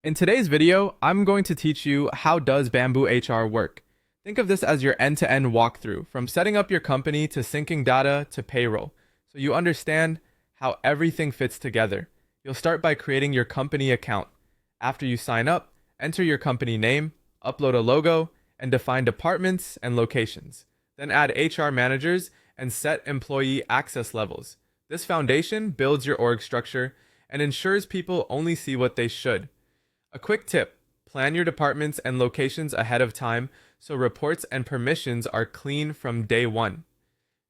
In today's video, I'm going to teach you how does BambooHR work. Think of this as your end-to-end walkthrough, from setting up your company to syncing data to payroll, so you understand how everything fits together. You'll start by creating your company account. After you sign up, enter your company name, upload a logo, and define departments and locations. Then add HR managers and set employee access levels. This foundation builds your org structure and ensures people only see what they should. A quick tip: plan your departments and locations ahead of time so reports and permissions are clean from day one.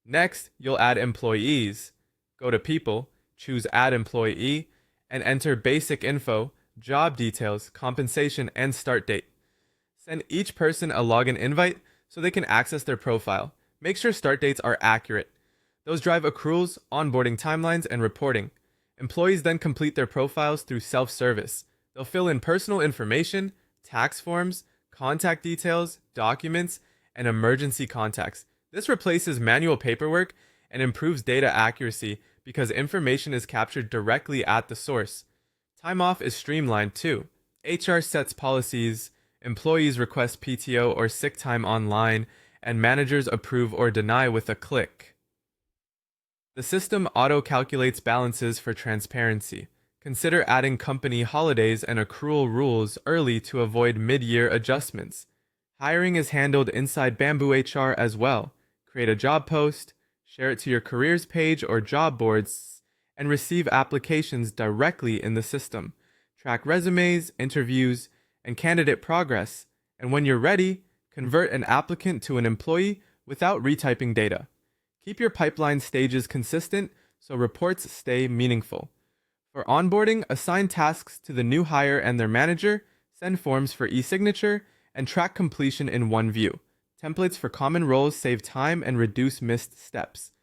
Next, you'll add employees. Go to People, choose Add Employee, and enter basic info, job details, compensation, and start date. Send each person a login invite so they can access their profile. Make sure start dates are accurate. Those drive accruals, onboarding timelines, and reporting. Employees then complete their profiles through self-service. They'll fill in personal information, tax forms, contact details, documents, and emergency contacts. This replaces manual paperwork and improves data accuracy because information is captured directly at the source. Time off is streamlined too. HR sets policies, employees request PTO or sick time online, and managers approve or deny with a click. The system auto-calculates balances for transparency. Consider adding company holidays and accrual rules early to avoid mid-year adjustments. Hiring is handled inside BambooHR as well. Create a job post, share it to your careers page or job boards, and receive applications directly in the system. Track resumes, interviews, and candidate progress, and when you're ready, convert an applicant to an employee without retyping data. Keep your pipeline stages consistent so reports stay meaningful. For onboarding, assign tasks to the new hire and their manager, send forms for e-signature, and track completion in one view. Templates for common roles save time and reduce missed steps.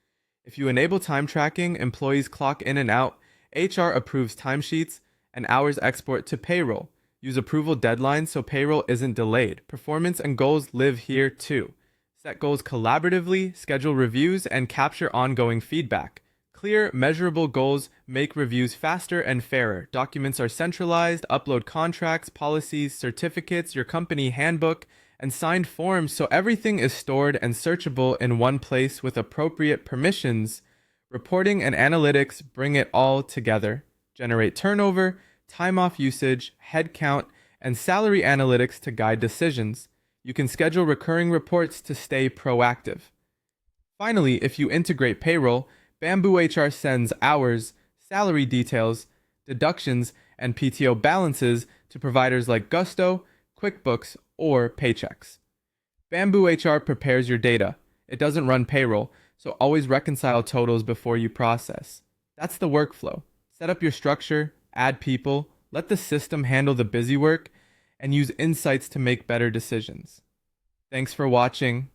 If you enable time tracking, employees clock in and out, HR approves timesheets, and hours export to payroll. Use approval deadlines so payroll isn't delayed. Performance and goals live here too. Set goals collaboratively, schedule reviews, and capture ongoing feedback. Clear, measurable goals make reviews faster and fairer. Documents are centralized, upload contracts, policies, certificates, your company handbook, and signed forms so everything is stored and searchable in one place with appropriate permissions. Reporting and analytics bring it all together. Generate turnover, time off usage, headcount, and salary analytics to guide decisions. You can schedule recurring reports to stay proactive. Finally, if you integrate payroll, BambooHR sends hours, salary details, deductions, and PTO balances to providers like Gusto, QuickBooks, or Paychex. BambooHR prepares your data. It doesn't run payroll, so always reconcile totals before you process. That's the workflow. Set up your structure, add people, let the system handle the busy work, and use insights to make better decisions. Thanks for watching.